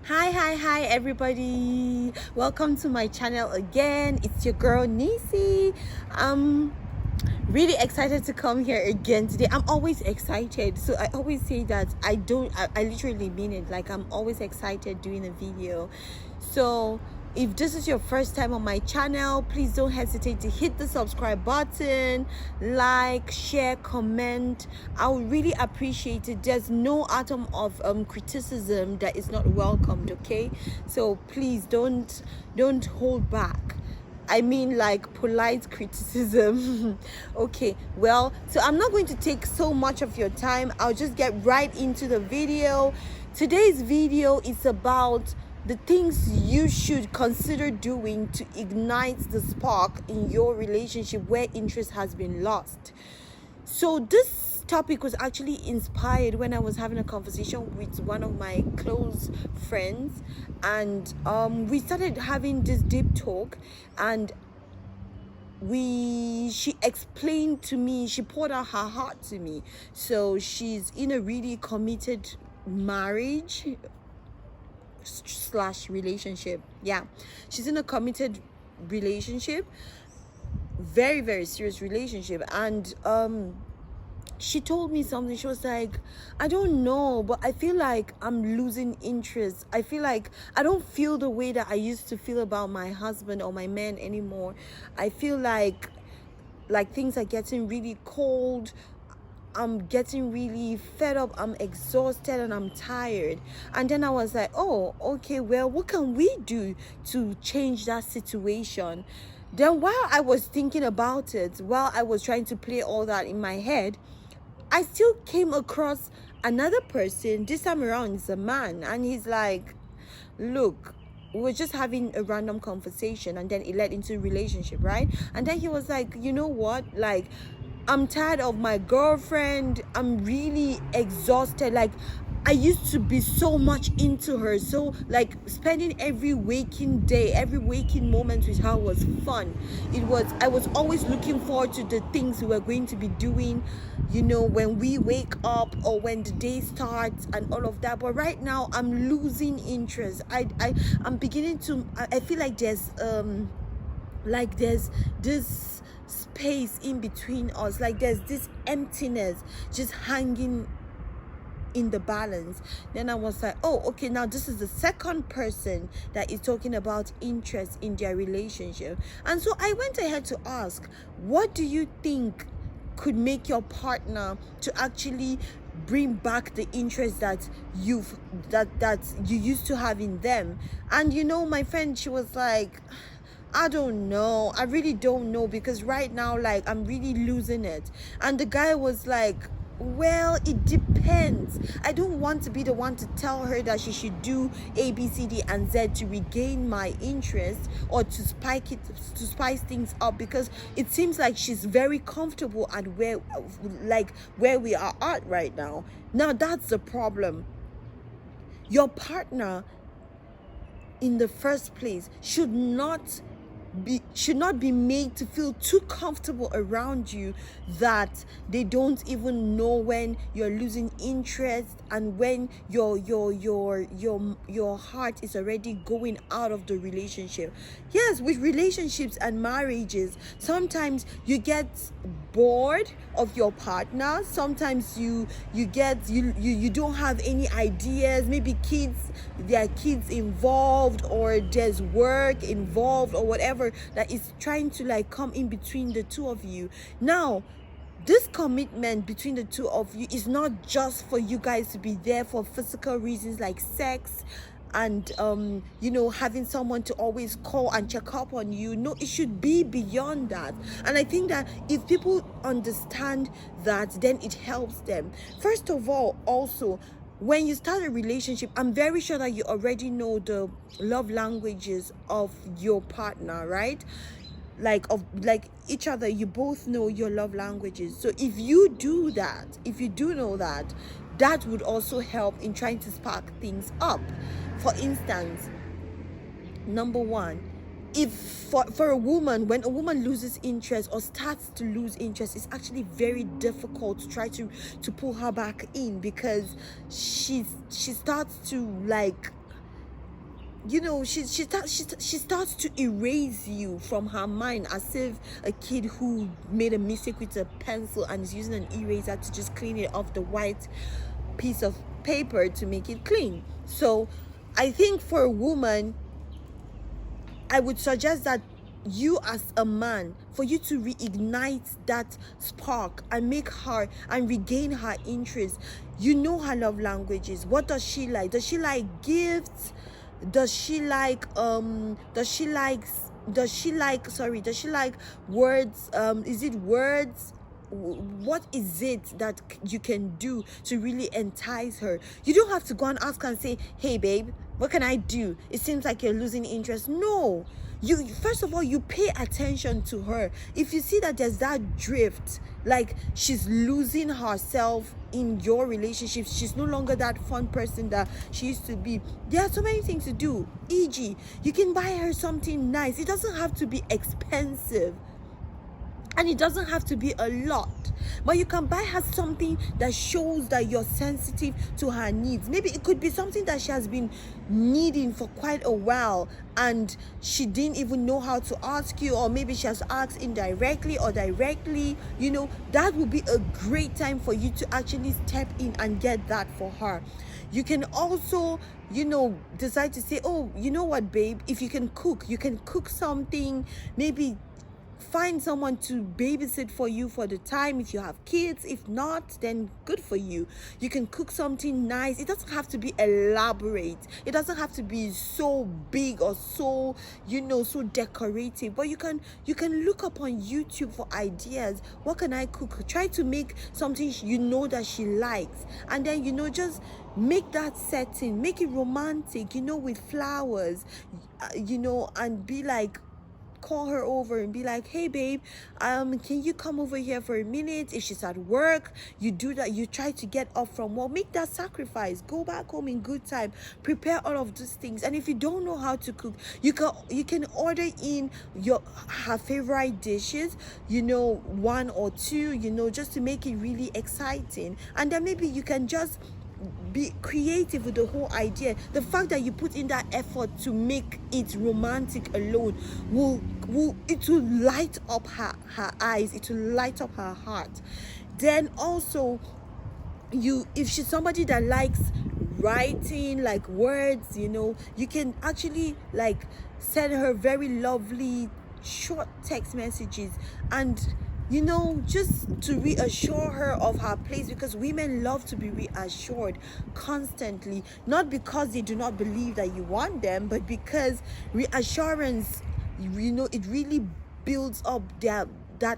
Hi everybody, welcome to my channel again. It's your girl Nisi. I'm really excited to come here again today. I'm always excited, so I always say that I literally mean it. Like, I'm always excited doing a video. So if this is your first time on my channel, please don't hesitate to hit the subscribe button, like, share, comment. I would really appreciate it. There's no atom of criticism that is not welcomed, okay? So please don't hold back. I mean, like, polite criticism. Okay, well, so I'm not going to take so much of your time. I'll just get right into the video. Today's video is about the things you should consider doing to ignite the spark in your relationship where interest has been lost. So this topic was actually inspired when I was having a conversation with one of my close friends, and we started having this deep talk, and she explained to me, she poured out her heart to me. So she's in a really committed marriage slash relationship. Yeah, she's in a committed relationship, very serious relationship. And she told me something. She was like, I don't know, but I feel like I'm losing interest. I feel like I don't feel the way that I used to feel about my husband or my man anymore. I feel like things are getting really cold. I'm getting really fed up. I'm exhausted and I'm tired. And then I was like, oh, okay, well, what can we do to change that situation? Then while I was thinking about it, while I was trying to play all that in my head, I still came across another person. This time around, it's a man, and he's like, look, we were just having a random conversation, and then it led into a relationship, right? And then he was like, you know what, like, I'm tired of my girlfriend. I'm really exhausted. Like, I used to be so much into her. So, like, spending every waking day, every waking moment with her was fun. I was always looking forward to the things we were going to be doing, when we wake up or when the day starts and all of that. But right now, I'm losing interest. I'm beginning to, I feel like there's this space in between us, like there's this emptiness just hanging in the balance. Then I was like, oh, okay, now this is the second person that is talking about interest in their relationship. And so I went ahead to ask, what do you think could make your partner to actually bring back the interest that you used to have in them? And my friend, she was like, I don't know. I really don't know, because right now, like, I'm really losing it. And the guy was like, well, it depends. I don't want to be the one to tell her that she should do A, B, C, D, and Z to regain my interest or to spice things up, because it seems like she's very comfortable at where we are at right now. Now, that's the problem. Your partner, in the first place, should not be made to feel too comfortable around you that they don't even know when you're losing interest and when your heart is already going out of the relationship. Yes, with relationships and marriages, sometimes you get bored of your partner. Sometimes you don't have any ideas. Maybe there are kids involved, or there's work involved, or whatever that is trying to, like, come in between the two of you. Now, this commitment between the two of you is not just for you guys to be there for physical reasons like sex and having someone to always call and check up on you. No, it should be beyond that. And I think that if people understand that, then it helps them. First of all, also, when you start a relationship, I'm very sure that you already know the love languages of your partner, right? Like each other, you both know your love languages. So if you do know that, that would also help in trying to spark things up. For instance, number one, if for a woman, when a woman loses interest or starts to lose interest, it's actually very difficult to try to pull her back in, because she starts to, like, she starts to erase you from her mind, as if a kid who made a mistake with a pencil and is using an eraser to just clean it off the white piece of paper to make it clean. So I think for a woman, I would suggest that you as a man, for you to reignite that spark and make her and regain her interest, you know her love languages. What does she like? Does she like gifts? Does she like does she like words? Is it words? What is it that you can do to really entice her? You don't have to go and ask her and say, hey babe, what can I do? It seems like you're losing interest. No, you first of all, you pay attention to her. If you see that there's that drift, like she's losing herself in your relationship, she's no longer that fun person that she used to be, there are so many things to do. E.g., you can buy her something nice. It doesn't have to be expensive, and it doesn't have to be a lot, but you can buy her something that shows that you're sensitive to her needs. Maybe it could be something that she has been needing for quite a while and she didn't even know how to ask you, or maybe she has asked indirectly or directly. That would be a great time for you to actually step in and get that for her. You can also decide to say, oh, you know what, babe, if you can cook something. Maybe find someone to babysit for you for the time if you have kids. If not, then good for you. You can cook something nice. It doesn't have to be elaborate. It doesn't have to be so big or so so decorative, but you can look up on YouTube for ideas. What can I cook? Try to make something that she likes, and then just make that setting, make it romantic, with flowers, and be like, call her over and be like, hey babe, can you come over here for a minute? If she's at work, you do that. You try to get off from work, make that sacrifice, go back home in good time, prepare all of those things. And if you don't know how to cook, you can order in her favorite dishes, one or two, just to make it really exciting. And then maybe you can just be creative with the whole idea. The fact that you put in that effort to make it romantic alone will light up her eyes, it will light up her heart. Then also, if she's somebody that likes writing, like words, you can actually like send her very lovely short text messages, and just to reassure her of her place, because women love to be reassured constantly, not because they do not believe that you want them, but because reassurance, it really builds up that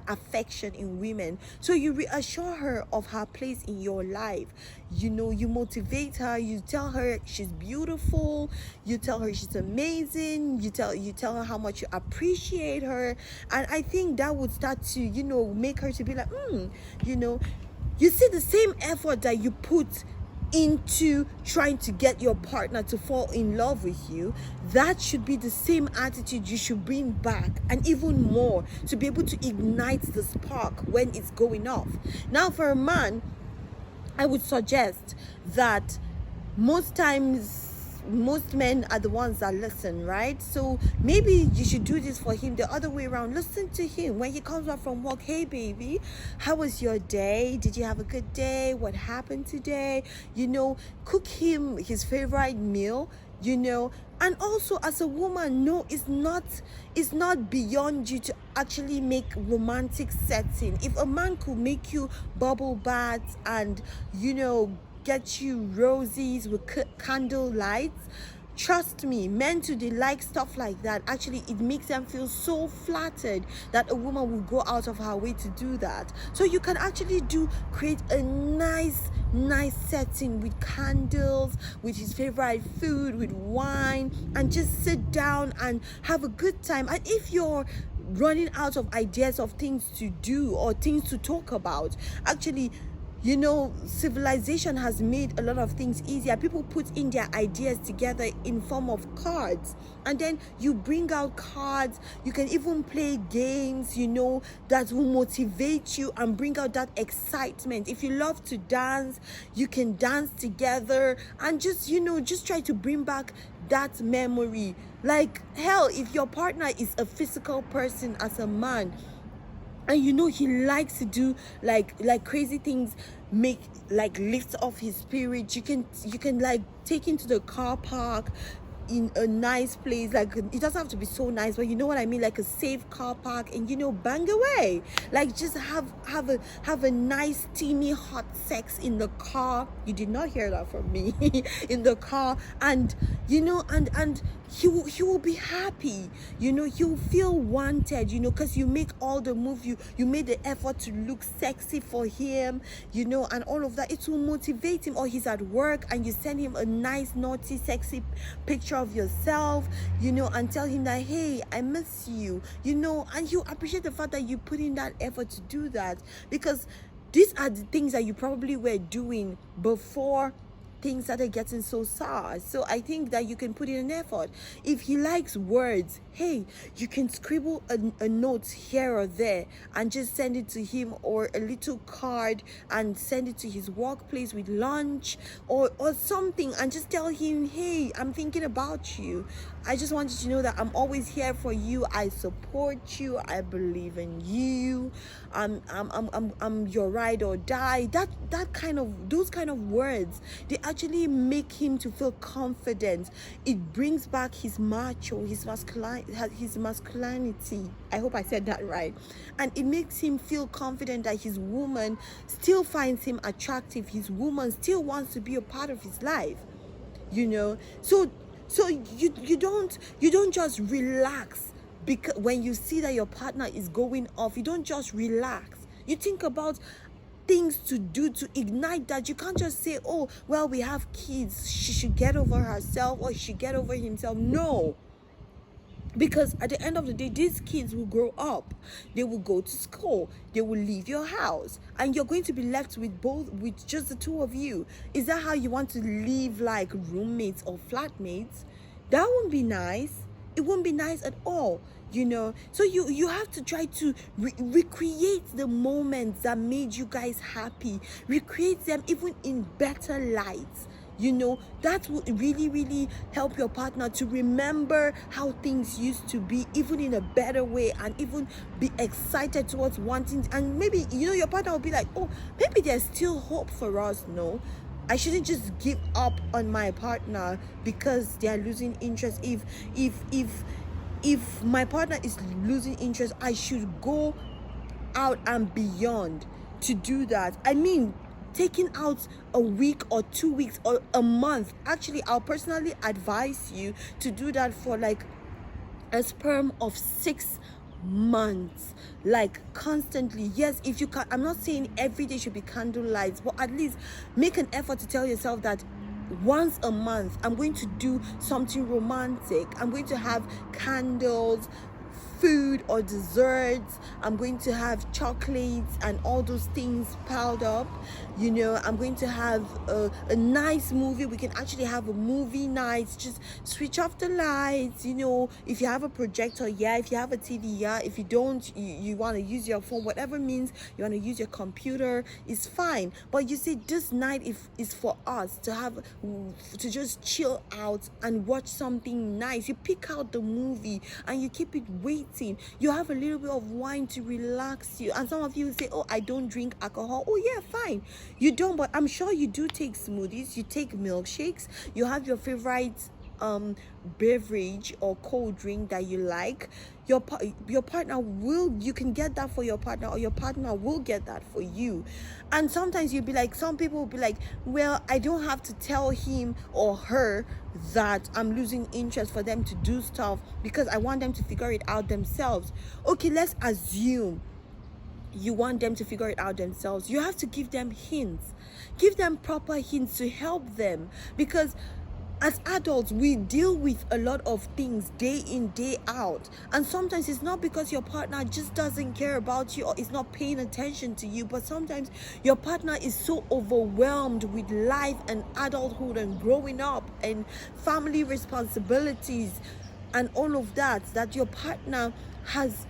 affection in women. So you reassure her of her place in your life. You motivate her. You tell her she's beautiful. You tell her she's amazing. You tell her how much you appreciate her. And I think that would start to make her to be like, you see the same effort that you put into trying to get your partner to fall in love with you. That should be the same attitude you should bring back, and even more, to be able to ignite the spark when it's going off. Now, for a man, I would suggest that most times, most men are the ones that listen, right? So maybe you should do this for him the other way around. Listen to him when he comes back from work. Hey baby, how was your day? Did you have a good day? What happened today? Cook him his favorite meal, and also, as a woman, no, it's not beyond you to actually make romantic setting. If a man could make you bubble baths and get you roses with candle lights, trust me, men too, they like stuff like that. Actually, it makes them feel so flattered that a woman will go out of her way to do that. So you can actually create a nice setting with candles, with his favorite food, with wine, and just sit down and have a good time. And if you're running out of ideas of things to do or things to talk about, actually, You know, civilization has made a lot of things easier. People put in their ideas together in form of cards, and then you bring out cards. You can even play games, you know, that will motivate you and bring out that excitement. If you love to dance, you can dance together, and just, you know, just try to bring back that memory. Like, hell, if your partner is a physical person as a man, and you know he likes to do like crazy things, make like lift off his spirit, you can like take him to the car park in a nice place. Like, it doesn't have to be so nice, but you know what I mean, like a safe car park, and you know, bang away. Like, just have a nice steamy hot sex in the car. You did not hear that from me. In the car, and you know, and he will be happy. You know, he'll feel wanted, you know, because you make all the move, you made the effort to look sexy for him, you know, and all of that. It will motivate him. Or he's at work and you send him a nice naughty sexy picture of yourself, you know, and tell him that, hey, I miss you, you know, and you appreciate the fact that you put in that effort to do that, because these are the things that you probably were doing before things started getting so sour. So I think that you can put in an effort. If he likes words, hey, you can scribble a note here or there and just send it to him, or a little card and send it to his workplace with lunch or something, and just tell him, hey, I'm thinking about you. I just want you to know that I'm always here for you. I support you. I believe in you. I'm your ride or die. Those kind of words, they actually make him to feel confident. It brings back his macho, his masculinity. I hope I said that right. And it makes him feel confident that his woman still finds him attractive. His woman still wants to be a part of his life. You know, so you don't just relax, because when you see that your partner is going off, you don't just relax. You think about things to do to ignite that. You can't just say, oh, well, we have kids, she should get over herself or she should get over himself. No. Because at the end of the day, these kids will grow up, they will go to school, they will leave your house, and you're going to be left with just the two of you. Is that how you want to live, like roommates or flatmates? That wouldn't be nice. It wouldn't be nice at all, you know. So you have to try to recreate the moments that made you guys happy, recreate them even in better lights. You know, that would really, really help your partner to remember how things used to be, even in a better way, and even be excited towards wanting. And maybe, you know, your partner will be like, oh, maybe there's still hope for us. No, I shouldn't just give up on my partner because they are losing interest. If my partner is losing interest, I should go out and beyond to do that. I mean, taking out a week or 2 weeks or a month. Actually, I'll personally advise you to do that for like a sperm of 6 months, like constantly. Yes, if you can. I'm not saying every day should be candle lights, but at least make an effort to tell yourself that once a month I'm going to do something romantic. I'm going to have candles, food or desserts. I'm going to have chocolates and all those things piled up. You know, I'm going to have a nice movie. We can actually have a movie night. Just switch off the lights. You know, if you have a projector, yeah. If you have a TV, yeah. If you don't, you want to use your phone, whatever means you want to use your computer, is fine. But you see, this night is for us to just chill out and watch something nice. You pick out the movie and you keep it waiting. You have a little bit of wine to relax you. And some of you say, oh, I don't drink alcohol. Oh yeah, fine. You don't, but I'm sure you do take smoothies, you take milkshakes, you have your favorite beverage or cold drink that you like. Your partner will, you can get that for your partner, or your partner will get that for you. And sometimes you'll be like, some people will be like, well, I don't have to tell him or her that I'm losing interest for them to do stuff because I want them to figure it out themselves. Okay, let's assume you want them to figure it out themselves. You have to give them hints. Give them proper hints to help them, because As adults, we deal with a lot of things day in, day out. And sometimes it's not because your partner just doesn't care about you or is not paying attention to you, but sometimes your partner is so overwhelmed with life and adulthood and growing up and family responsibilities and all of that your partner has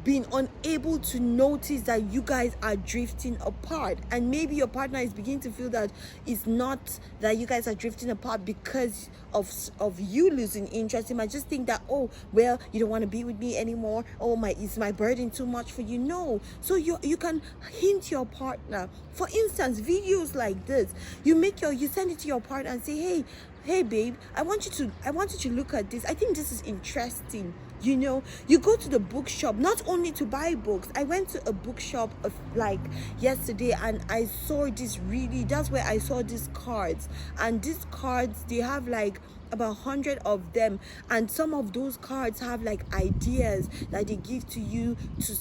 been unable to notice that you guys are drifting apart. And maybe your partner is beginning to feel that it's not that you guys are drifting apart because of you losing interest. You might just think that, oh well, you don't want to be with me anymore. Oh, is my burden too much for you? No. So you can hint your partner. For instance, videos like this, you send it to your partner and say, hey babe, I want you to look at this. I think this is interesting. You go to the bookshop not only to buy books. I went to a bookshop like yesterday, and I saw that's where I saw these cards. And these cards, they have like about 100 of them, and some of those cards have like ideas that they give to you to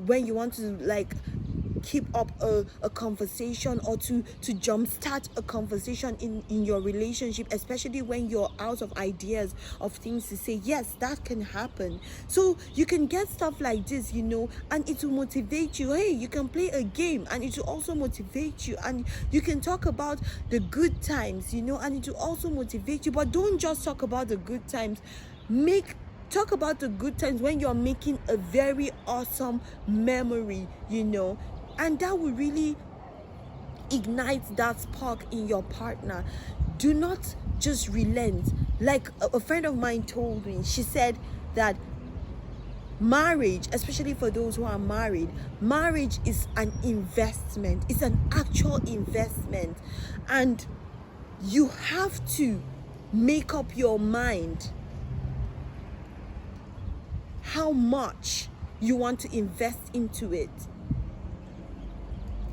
when you want to like keep up a conversation or to jumpstart a conversation in your relationship, especially when you're out of ideas of things to say. Yes, that can happen. So you can get stuff like this, and it will motivate you. Hey, you can play a game and it will also motivate you, and you can talk about the good times, and it will also motivate you. But don't just talk about the good times. Talk about the good times when you're making a very awesome memory, and that will really ignite that spark in your partner. Do not just relent. Like a friend of mine told me, she said that marriage, especially for those who are married, marriage is an investment. It's an actual investment, and you have to make up your mind how much you want to invest into it.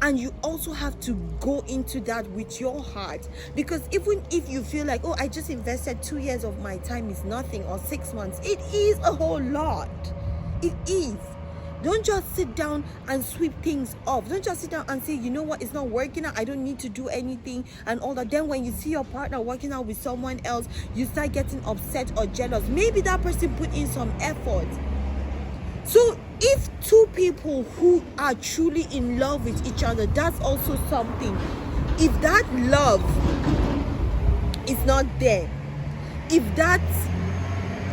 And you also have to go into that with your heart, because even if you feel like, oh, I just invested 2 years of my time is nothing, or 6 months, it is a whole lot. It is. Don't just sit down and sweep things off. Don't just sit down and say, you know what, it's not working out, I don't need to do anything and all that. Then when you see your partner working out with someone else, you start getting upset or jealous. Maybe that person put in some effort. So if two people who are truly in love with each other, that's also something. If that love is not there, if that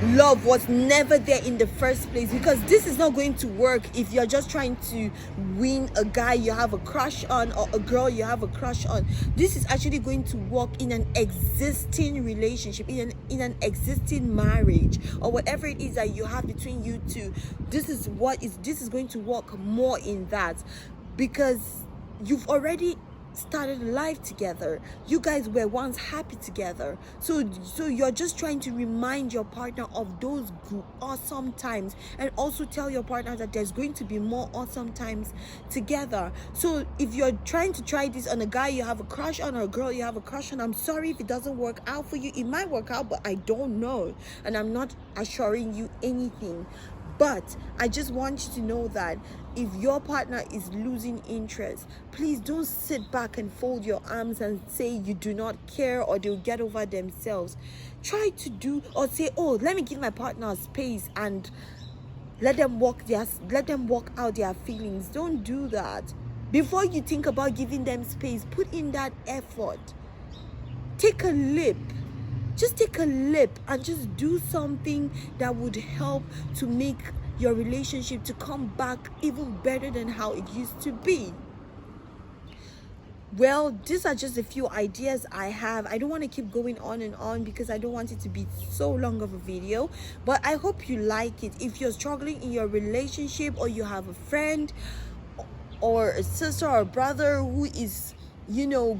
love was never there in the first place, because this is not going to work if you're just trying to win a guy you have a crush on or a girl you have a crush on. This is actually going to work in an existing relationship, in an existing marriage, or whatever it is that you have between you two. This is going to work more in that, because you've already started life together. You guys were once happy together. So you're just trying to remind your partner of those awesome times, and also tell your partner that there's going to be more awesome times together. So if you're trying to try this on a guy you have a crush on or a girl you have a crush on, I'm sorry if it doesn't work out for you. It might work out, but I don't know, and I'm not assuring you anything. But I just want you to know that if your partner is losing interest, please don't sit back and fold your arms and say you do not care or they'll get over themselves. Try to do, or say, oh, let me give my partner space and let them walk out their feelings. Don't do that. Before you think about giving them space, put in that effort. Take a leap. Just take a leap and just do something that would help to make your relationship to come back even better than how it used to be. Well, these are just a few ideas I have. I don't want to keep going on and on because I don't want it to be so long of a video, but I hope you like it. If you're struggling in your relationship, or you have a friend or a sister or a brother who is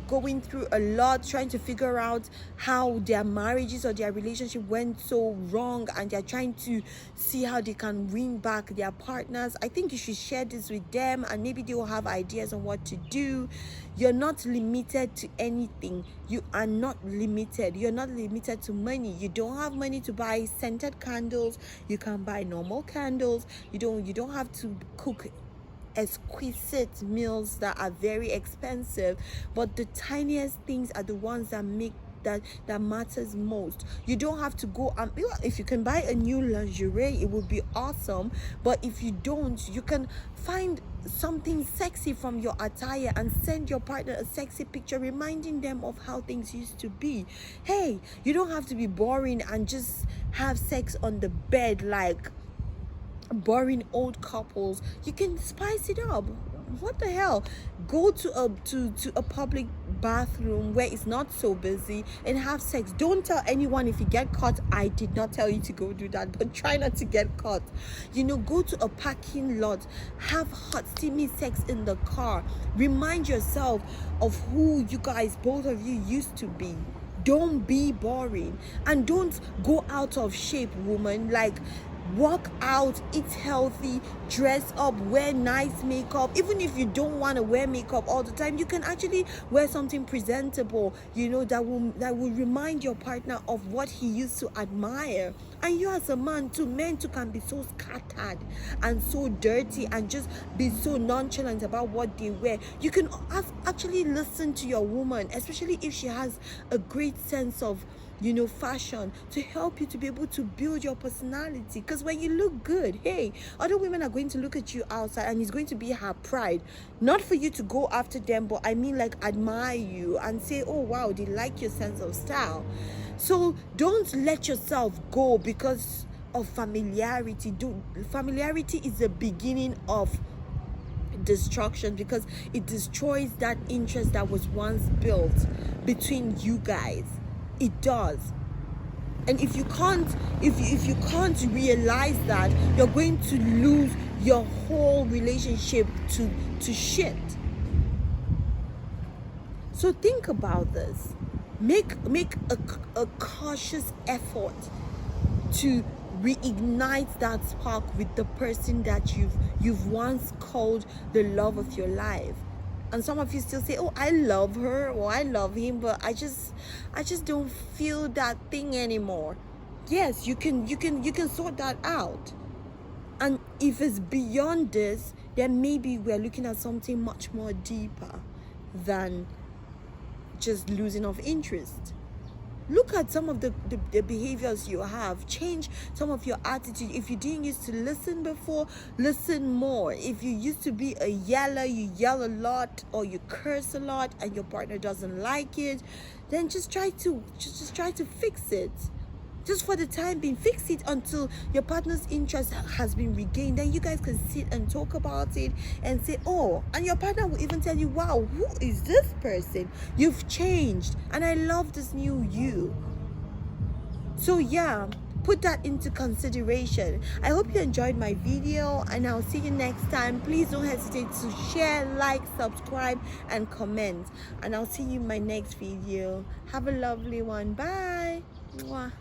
going through a lot, trying to figure out how their marriages or their relationship went so wrong, and they're trying to see how they can win back their partners, I think you should share this with them, and maybe they will have ideas on what to do. You're not limited to anything. You are not limited. You're not limited to money. You don't have money to buy scented candles. You can buy normal candles. You don't have to cook exquisite meals that are very expensive, but the tiniest things are the ones that make that matters most. You don't have to go and, if you can buy a new lingerie, it would be awesome. But if you don't, you can find something sexy from your attire and send your partner a sexy picture reminding them of how things used to be. Hey, you don't have to be boring and just have sex on the bed like boring old couples. You can spice it up. What the hell? Go to a public bathroom where it's not so busy and have sex. Don't tell anyone if you get caught. I did not tell you to go do that, but try not to get caught. Go to a parking lot, have hot steamy sex in the car. Remind yourself of who you guys, both of you, used to be. Don't be boring, and don't go out of shape, woman. Like, work out, eat healthy, dress up, wear nice makeup. Even if you don't want to wear makeup all the time, you can actually wear something presentable, that will remind your partner of what he used to admire. And you as a man too, men too can be so scattered and so dirty and just be so nonchalant about what they wear. You can actually listen to your woman, especially if she has a great sense of fashion, to help you to be able to build your personality. Because when you look good, hey, other women are going to look at you outside and it's going to be her pride. Not for you to go after them, but I mean, like, admire you and say, oh wow, they like your sense of style. So don't let yourself go because of familiarity. Familiarity is the beginning of destruction, because it destroys that interest that was once built between you guys. It does. And if you can't realize that, you're going to lose your whole relationship to shit. So think about this. Make a cautious effort to reignite that spark with the person that you've once called the love of your life. And some of you still say, oh, I love her or I love him, but I just don't feel that thing anymore. Yes, you can sort that out. And if it's beyond this, then maybe we're looking at something much more deeper than just losing of interest. Look at some of the behaviors you have. Change some of your attitude. If you didn't used to listen before, listen more. If you used to be a yeller, you yell a lot or you curse a lot and your partner doesn't like it, then just try to fix it. Just for the time being, fix it until your partner's interest has been regained. Then you guys can sit and talk about it and say, oh, and your partner will even tell you, wow, who is this person? You've changed and I love this new you. So yeah, put that into consideration. I hope you enjoyed my video and I'll see you next time. Please don't hesitate to share, like, subscribe and comment, and I'll see you in my next video. Have a lovely one. Bye. Mwah.